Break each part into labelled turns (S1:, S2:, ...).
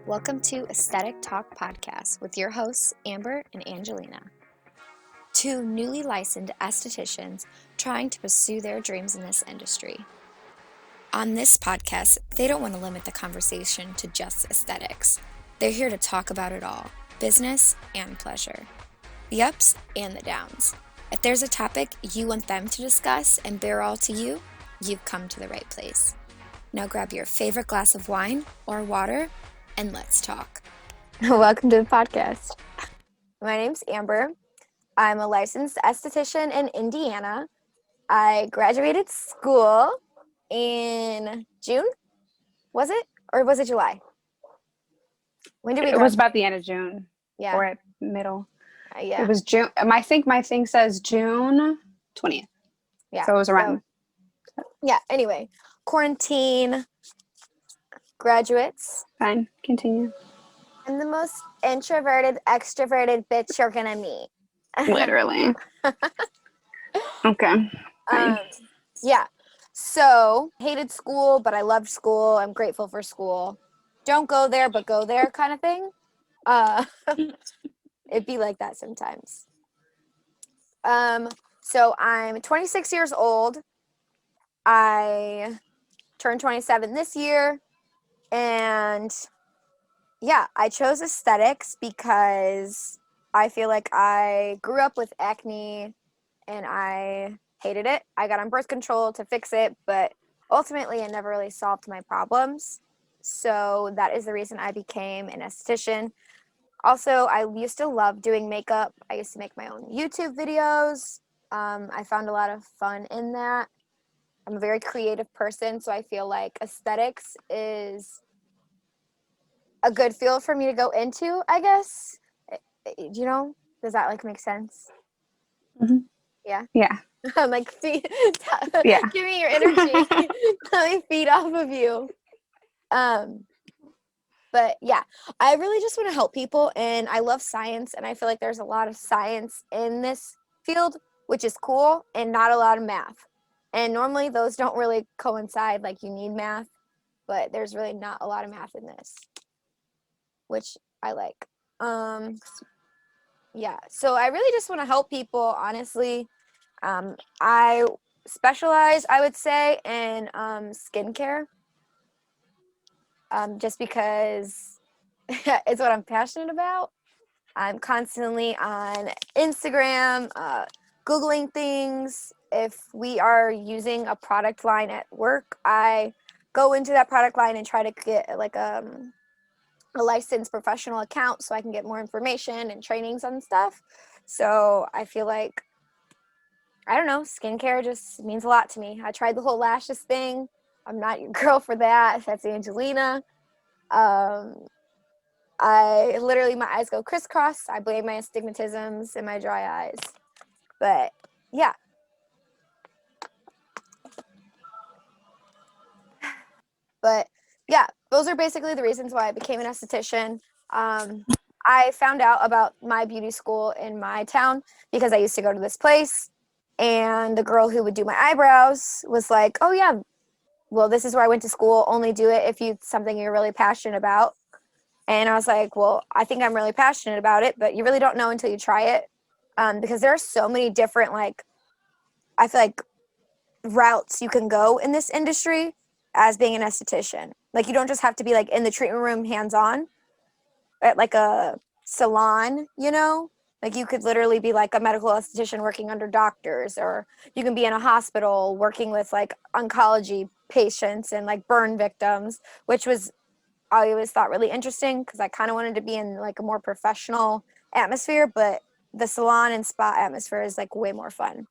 S1: Welcome to Aesthetic Talk Podcast with your hosts, Amber and Angelina. Two newly licensed estheticians trying to pursue their dreams in this industry. On this podcast, they don't want to limit the conversation to just aesthetics. They're here to talk about it all, business and pleasure, the ups and the downs. If there's a topic you want them to discuss and bear all to you, you've come to the right place. Now grab your favorite glass of wine or water and let's talk. Welcome to the podcast. My name's Amber. I'm a licensed esthetician in Indiana. I graduated school in June, was it? Or was it July? When did we graduate?
S2: It was about the end of June.
S1: Yeah.
S2: Or at middle.
S1: Yeah.
S2: It was June. I think my thing says June 20th.
S1: Yeah.
S2: So it was around.
S1: Yeah. Anyway, quarantine graduates.
S2: Fine. Continue.
S1: I'm the most introverted, extroverted bitch you're gonna meet.
S2: Literally. Okay.
S1: Yeah. So, hated school, but I loved school. I'm grateful for school. Don't go there, but go there kind of thing. It'd be like that sometimes. So I'm 26 years old. I turned 27 this year. And yeah, I chose aesthetics because I feel like I grew up with acne and I hated it. I got on birth control to fix it, but ultimately it never really solved my problems. So that is the reason I became an esthetician. Also, I used to love doing makeup. I used to make my own YouTube videos. I found a lot of fun in that. I'm a very creative person, so I feel like aesthetics is a good field for me to go into, I guess. You know, does that like make sense?
S2: Mm-hmm.
S1: Yeah.
S2: Yeah.
S1: I'm like, yeah. Give me your energy. Let me feed off of you. But yeah, I really just want to help people, and I love science, and I feel like there's a lot of science in this field, which is cool, and not a lot of math. And normally those don't really coincide, like you need math, but there's really not a lot of math in this, which I like. Yeah, so I really just want to help people, honestly. I specialize, I would say, in skincare, just because it's what I'm passionate about. I'm constantly on Instagram, Googling things. If we are using a product line at work, I go into that product line and try to get like a licensed professional account so I can get more information and trainings on stuff. So I feel like, I don't know, skincare just means a lot to me. I tried the whole lashes thing. I'm not your girl for that. That's Angelina. I literally, my eyes go crisscross. I blame my astigmatisms and my dry eyes. But yeah. But yeah, those are basically the reasons why I became an esthetician. I found out about my beauty school in my town because I used to go to this place, and the girl who would do my eyebrows was like, oh yeah, well, this is where I went to school. Only do it if it's something you're really passionate about. And I was like, well, I think I'm really passionate about it, but you really don't know until you try it. Because there are so many different, like, I feel like routes you can go in this industry as being an esthetician. Like, you don't just have to be like in the treatment room hands-on at like a salon, you know? Like, you could literally be like a medical esthetician working under doctors, or you can be in a hospital working with like oncology patients and like burn victims, which was, I always thought, really interesting because I kind of wanted to be in like a more professional atmosphere, but the salon and spa atmosphere is like way more fun.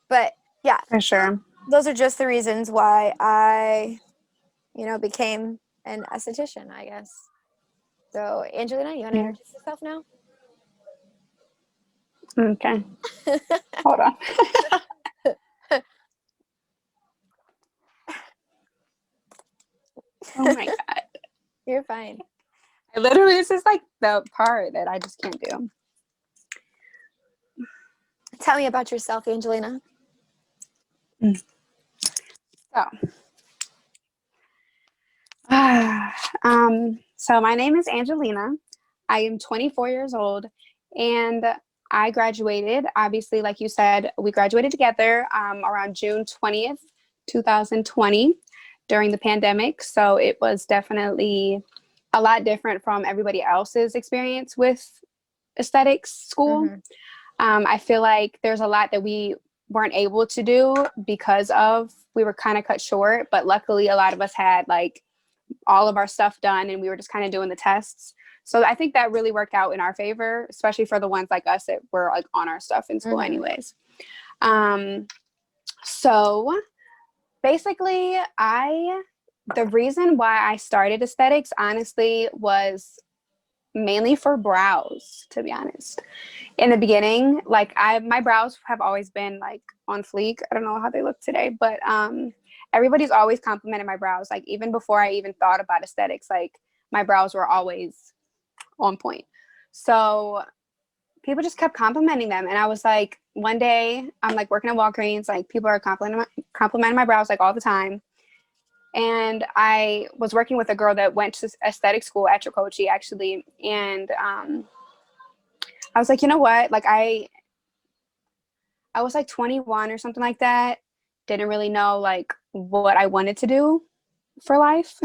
S1: But yeah,
S2: For sure.
S1: those are just the reasons why I, became an esthetician, I guess. So, Angelina, you want to introduce yourself now?
S2: Okay. Hold on. Oh my God.
S1: You're fine.
S2: This is like the part that I just can't do.
S1: Tell me about yourself, Angelina.
S2: So, So my name is Angelina. I am 24 years old, and I graduated, obviously, like you said, we graduated together around June 20th, 2020 during the pandemic. So it was definitely a lot different from everybody else's experience with aesthetics school.
S1: Mm-hmm.
S2: I feel like there's a lot that we weren't able to do because of we were kind of cut short, but luckily a lot of us had like all of our stuff done and we were just kind of doing the tests. So I think that really worked out in our favor, especially for the ones like us that were like on our stuff in school anyways. So basically the reason why I started aesthetics honestly was mainly for brows, to be honest. In the beginning, like my brows have always been like on fleek. I don't know how they look today, but everybody's always complimented my brows. Like even before I even thought about aesthetics, like my brows were always on point. So people just kept complimenting them. And I was like, one day I'm like working at Walgreens, like people are complimenting my brows like all the time. And I was working with a girl that went to aesthetic school at Tricoci actually. And I was like, you know what? Like I was like 21 or something like that. Didn't really know like what I wanted to do for life.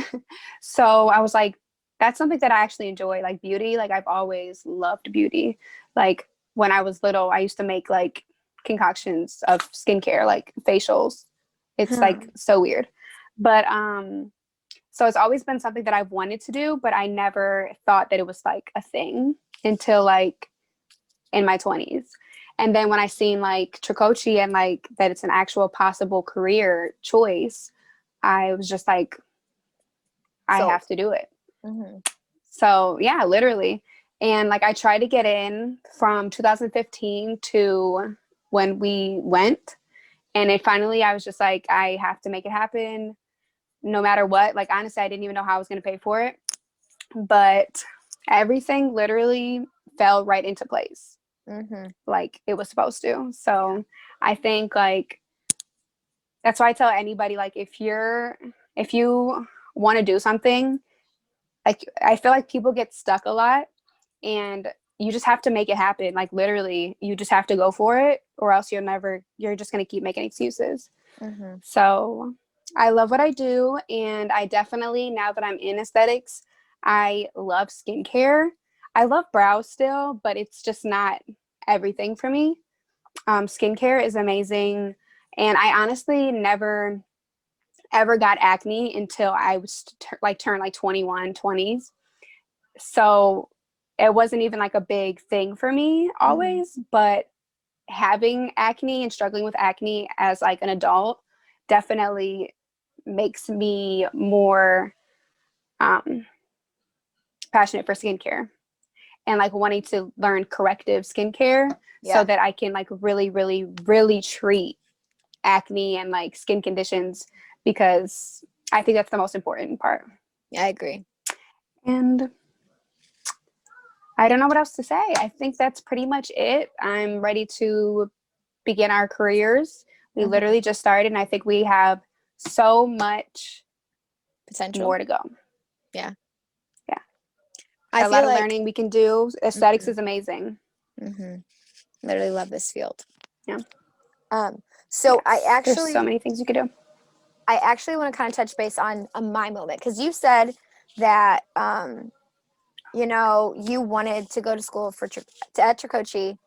S2: So I was like, that's something that I actually enjoy, like beauty. Like I've always loved beauty. Like when I was little, I used to make like concoctions of skincare, like facials. It's like so weird. But so it's always been something that I've wanted to do, but I never thought that it was like a thing until like in my 20s. And then when I seen like Tricoci and like that it's an actual possible career choice, I was just like, I have to do it.
S1: Mm-hmm.
S2: So yeah, literally. And like I tried to get in from 2015 to when we went. And it finally, I was just like, I have to make it happen no matter what. Like honestly, I didn't even know how I was going to pay for it. But everything literally fell right into place.
S1: Mm-hmm.
S2: Like it was supposed to. So I think like that's why I tell anybody, like if you want to do something, like I feel like people get stuck a lot and you just have to make it happen. Like literally you just have to go for it or else you're just going to keep making excuses.
S1: Mm-hmm.
S2: So I love what I do. And I definitely, now that I'm in aesthetics, I love skincare. I love brows still, but it's just not everything for me. Skincare is amazing. And I honestly never ever got acne until I was turned like 21, 20s. So it wasn't even like a big thing for me always, but having acne and struggling with acne as like an adult definitely makes me more passionate for skincare and like wanting to learn corrective skincare so that I can like really, really, really treat acne and like skin conditions because I think that's the most important part.
S1: Yeah, I agree.
S2: And I don't know what else to say. I think that's pretty much it. I'm ready to begin our careers. We literally just started, and I think we have so much
S1: Potential.
S2: more to go.
S1: Yeah.
S2: Yeah.
S1: I
S2: a
S1: feel
S2: lot of
S1: like
S2: learning we can do. Aesthetics is amazing.
S1: Literally love this field.
S2: Yeah.
S1: So
S2: yes. There's so many things you could do.
S1: I actually want to kind of touch base on my moment because you said that you know you wanted to go to school at Tricoci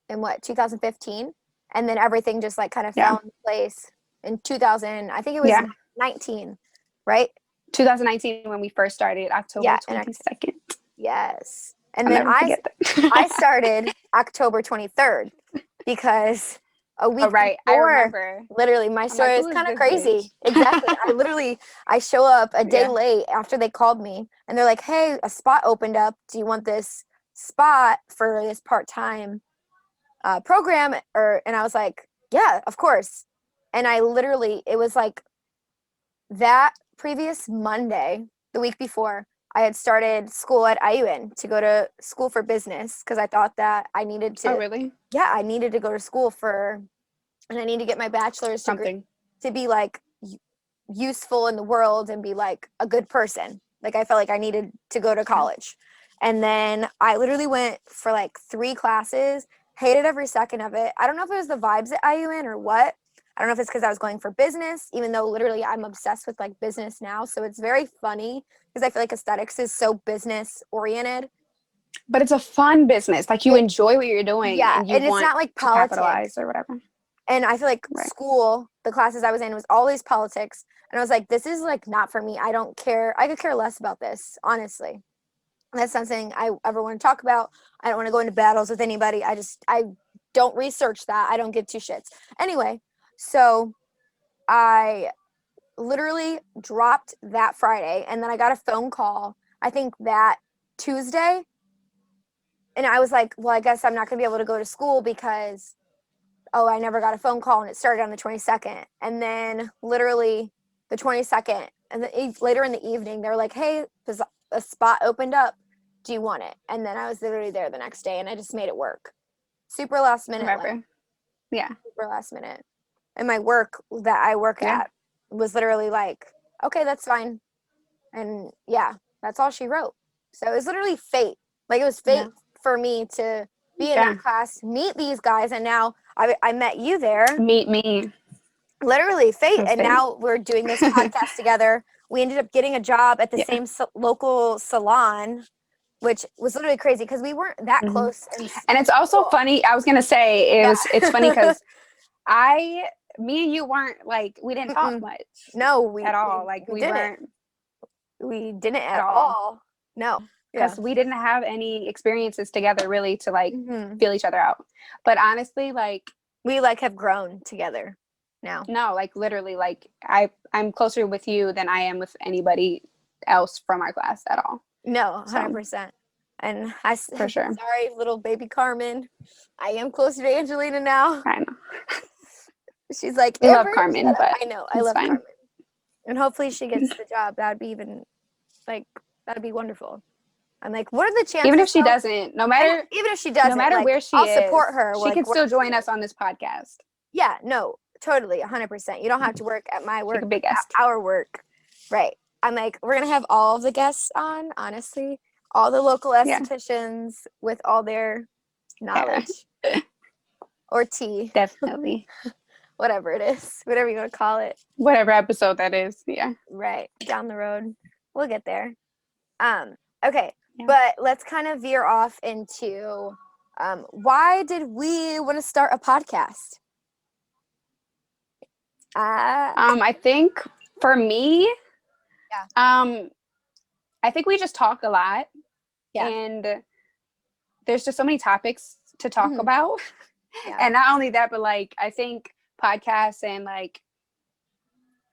S1: in what 2015, and then everything just like kind of fell into place in 2000. I think it was 19, right?
S2: 2019 when we first started, October 22nd.
S1: Yes, and
S2: I'll
S1: then
S2: never forget that.
S1: I started October 23rd because a week
S2: I
S1: before,
S2: remember.
S1: literally, my story is kind of crazy. Exactly. I show up a day late after they called me and they're like, hey, a spot opened up. Do you want this spot for this part-time program? And I was like, yeah, of course. And it was like that previous Monday, the week before, I had started school at IUN to go to school for business because I thought that I needed to.
S2: Oh, really?
S1: Yeah, I needed to go to school and I need to get my bachelor's degree to be like useful in the world and be like a good person. Like I felt like I needed to go to college. And then I literally went for like 3 classes, hated every second of it. I don't know if it was the vibes at IUN or what. I don't know if it's because I was going for business, even though literally I'm obsessed with like business now. So it's very funny because I feel like aesthetics is so business oriented.
S2: But it's a fun business. Like you enjoy what you're doing
S1: Yeah,
S2: and you
S1: and it's
S2: want
S1: not like
S2: to
S1: politics.
S2: capitalize or whatever.
S1: And I feel like school, the classes I was in was always politics. And I was like, this is like not for me. I don't care. I could care less about this, honestly. And that's something I ever want to talk about. I don't want to go into battles with anybody. I don't research that. I don't give 2 shits. Anyway, so I literally dropped that Friday and then I got a phone call, I think that Tuesday. And I was like, well, I guess I'm not going to be able to go to school because I never got a phone call and it started on the 22nd. And then literally the 22nd and later in the evening, they were like, hey, there's a spot opened up. Do you want it? And then I was literally there the next day and I just made it work. Super last minute.
S2: Like, yeah.
S1: Super last minute. And my work that I work at was literally like, okay, that's fine. And yeah, that's all she wrote. So it was literally fate. Like it was fate for me to be in that class, meet these guys, and now I met you there.
S2: Meet me.
S1: Literally fate. And now we're doing this podcast together. We ended up getting a job at the same local salon, which was literally crazy because we weren't that close.
S2: And it's also funny. I was going to say it's funny because me and you weren't like, we didn't talk much.
S1: No,
S2: at all. Like we weren't.
S1: We didn't at all. No.
S2: Because we didn't have any experiences together really to like feel each other out. But honestly, like
S1: we like have grown together now.
S2: No, like literally, like I'm closer with you than I am with anybody else from our class at all.
S1: No, 100%. And
S2: for sure.
S1: Sorry, little baby Carmen. I am closer to Angelina now.
S2: I know.
S1: She's like,
S2: I love Carmen, but
S1: I know, I love Carmen. And hopefully she gets the job. That'd be even like that'd be wonderful. I'm like, what are the chances?
S2: Even if she doesn't, no matter
S1: like,
S2: where she
S1: I'll
S2: is,
S1: support her.
S2: She can still join us on this podcast.
S1: Yeah, no, totally, 100%. You don't have to work at my work,
S2: a big guest.
S1: At our work, right? I'm like, we're gonna have all of the guests on. Honestly, all the local estheticians with all their knowledge or tea,
S2: definitely.
S1: Whatever it is, whatever you want to call it.
S2: Whatever episode that is, yeah.
S1: Right, down the road, we'll get there. Okay. But let's kind of veer off into why did we want to start a podcast?
S2: I think for me, I think we just talk a lot. Yeah. And there's just so many topics to talk about. Yeah. And not only that, but like I think podcasts and like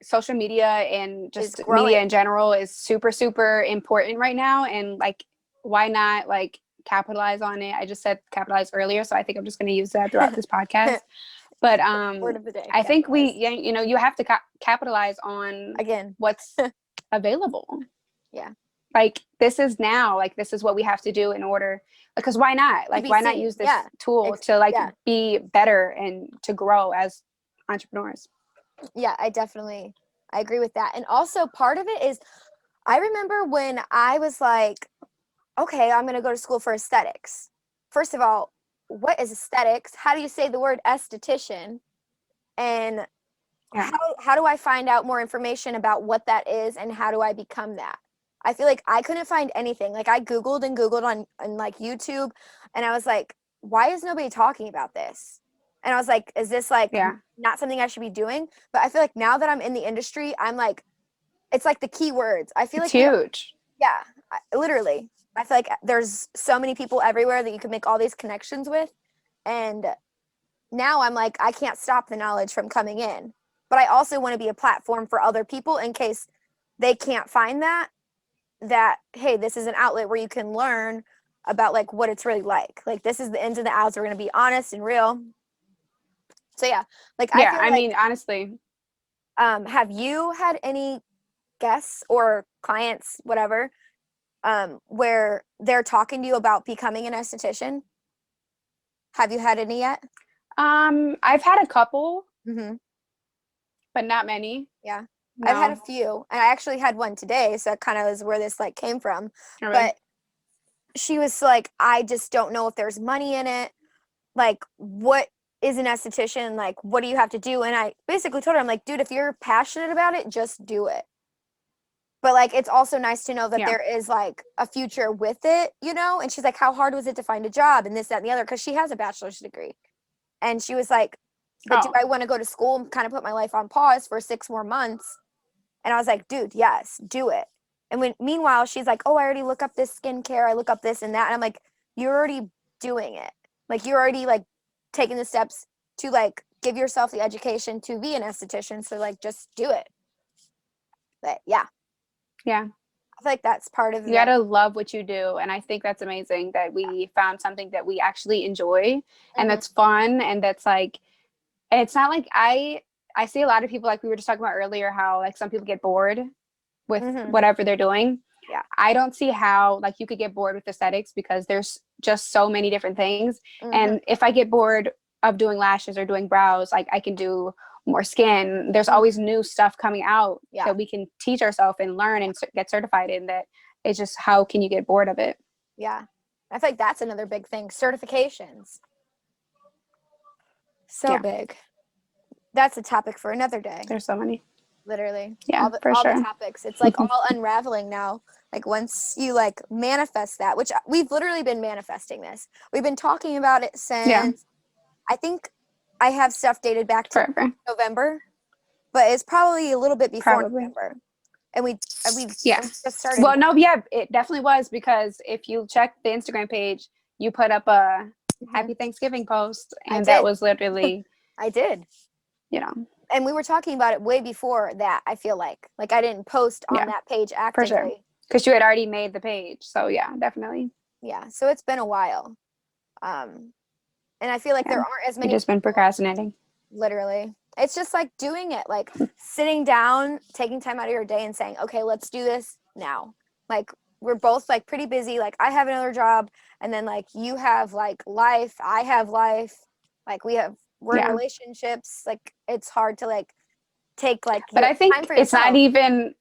S2: social media and just media in general is super, super important right now. And like, why not like capitalize on it? I just said capitalize earlier, so I think I'm just going to use that throughout this podcast. But
S1: word of the day,
S2: I think you have to capitalize on what's available. Yeah. Like this is now, like this is what we have to do in order, because why not? Like why not use this tool to like be better and to grow as entrepreneurs?
S1: Yeah, I agree with that. And also part of it is, I remember when I was like, okay, I'm going to go to school for aesthetics. First of all, what is aesthetics? How do you say the word esthetician? And how do I find out more information about what that is and how do I become that? I feel like I couldn't find anything. Like I Googled on like YouTube and I was like, why is nobody talking about this? And I was like, is this like not something I should be doing? But I feel like now that I'm in the industry, I'm like, it's like the keywords. I feel
S2: it's
S1: like
S2: huge.
S1: Yeah, literally. I feel like there's so many people everywhere that you can make all these connections with. And now I'm like, I can't stop the knowledge from coming in. But I also want to be a platform for other people in case they can't find that, hey, this is an outlet where you can learn about like what it's really like. Like this is the ins and the outs. We're going to be honest and real. So yeah, like
S2: I mean, honestly,
S1: have you had any guests or clients, whatever, where they're talking to you about becoming an esthetician? Have you had any yet?
S2: I've had a couple, but not many.
S1: Yeah. I've had a
S2: No.
S1: few, and I actually had one today, so that kind of is where this like came from.
S2: All right.
S1: But she was like, I just don't know if there's money in it. Like, what is an esthetician? Like, what do you have to do? And I basically told her, I'm like, dude, if you're passionate about it, just do it. But like, it's also nice to know that
S2: Yeah.
S1: there is like a future with it, you know? And she's like, how hard was it to find a job and this, that, and the other? Because she has a bachelor's degree. And she was like, but do
S2: Oh,
S1: I want to go to school and kind of put my life on pause for 6 more months? And I was like, dude, yes, do it. And meanwhile, she's like, oh, I already look up this skincare. I look up this and that. And I'm like, you're already doing it. Like, you're already like taking the steps to like give yourself the education to be an esthetician. So like, just do it. But yeah,
S2: yeah.
S1: I feel like that's part of
S2: You gotta love what you do. And I think that's amazing that we found something that we actually enjoy and that's fun and that's like, and it's not like I see a lot of people, like we were just talking about earlier, how like some people get bored with whatever they're doing.
S1: Yeah.
S2: I don't see how like you could get bored with aesthetics because there's just so many different things. And if I get bored of doing lashes or doing brows, like I can do more skin. There's always new stuff coming out that we can teach ourselves and learn and get certified in. That it's just, how can you get bored of it?
S1: Yeah. I feel like that's another big thing. Certifications. So big. That's a topic for another day.
S2: There's so many.
S1: Literally.
S2: Yeah,
S1: all
S2: for sure.
S1: the topics. It's like all unraveling now. Like once you like manifest that, which we've literally been manifesting this. We've been talking about it since I think I have stuff dated back to
S2: Forever.
S1: November, but it's probably a little bit before November. And we just started.
S2: Well, no, yeah, it definitely was, because if you check the Instagram page, you put up a Happy Thanksgiving post, and that was literally
S1: I did.
S2: You know.
S1: And we were talking about it way before that, I feel like. Like I didn't post on that page actively.
S2: For sure. Because you had already made the page. So yeah, definitely.
S1: Yeah. So it's been a while. And I feel like there aren't as many.
S2: You've just been procrastinating.
S1: Literally. It's just like doing it, like sitting down, taking time out of your day and saying, okay, let's do this now. Like we're both like pretty busy. Like I have another job, and then like you have like life, I have life. Like we're in relationships. Like it's hard to like take like
S2: but I think
S1: time for
S2: it's
S1: yourself.
S2: not even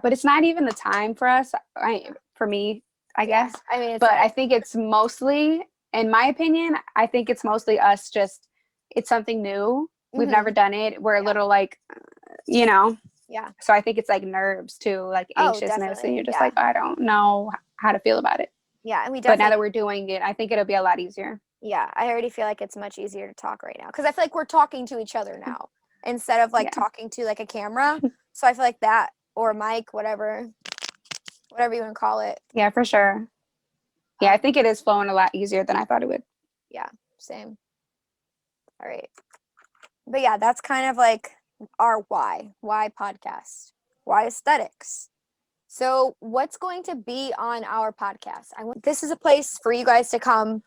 S2: but it's not even the time for us. For me, I guess.
S1: I mean,
S2: but I think it's mostly, in my opinion, I think it's mostly us just, it's something new. We've never done it. We're a little like, you know.
S1: Yeah.
S2: So I think it's like nerves too, like anxiousness, and you're just like, I don't know how to feel about it.
S1: Yeah, and we
S2: But now that we're doing it, I think it'll be a lot easier.
S1: Yeah, I already feel like it's much easier to talk right now, because I feel like we're talking to each other now instead of like talking to like a camera. So I feel like that, or mic, whatever you want to call it.
S2: Yeah, for sure. Yeah, I think it is flowing a lot easier than I thought it would.
S1: Yeah, same. All right. But yeah, that's kind of like our why podcast, why aesthetics. So what's going to be on our podcast? This is a place for you guys to come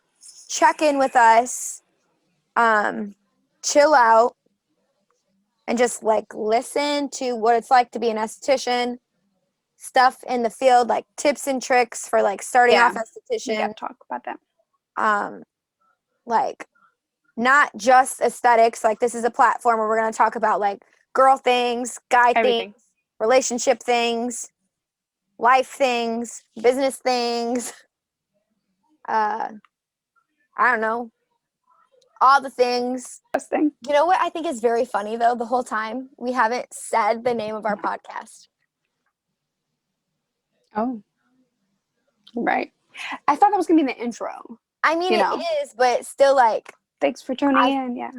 S1: check in with us, chill out, and just like listen to what it's like to be an esthetician, stuff in the field, like tips and tricks for like starting off esthetician.
S2: We got to talk about that.
S1: Like not just aesthetics. Like this is a platform where we're going to talk about like girl things, guy things, relationship things, life things, business things. I don't know. All the things. You know what I think is very funny though? The whole time we haven't said the name of our podcast.
S2: Oh. Right. I thought that was going to be the intro.
S1: I mean, it is, but still like.
S2: Thanks for tuning in. Yeah.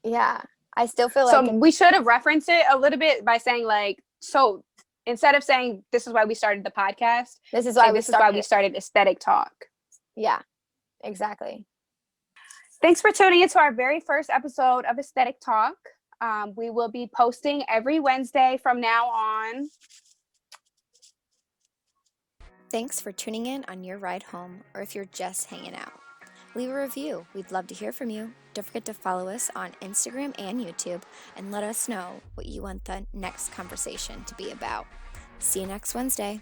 S1: Yeah. I still feel
S2: so
S1: like.
S2: We should have referenced it a little bit by saying like, so instead of saying this is why we started the podcast,
S1: this is why
S2: we started Aesthetic Talk.
S1: Yeah, exactly.
S2: Thanks for tuning into our very first episode of Aesthetic Talk. We will be posting every Wednesday from now on.
S3: Thanks for tuning in on your ride home, or if you're just hanging out. Leave a review. We'd love to hear from you. Don't forget to follow us on Instagram and YouTube, and let us know what you want the next conversation to be about. See you next Wednesday.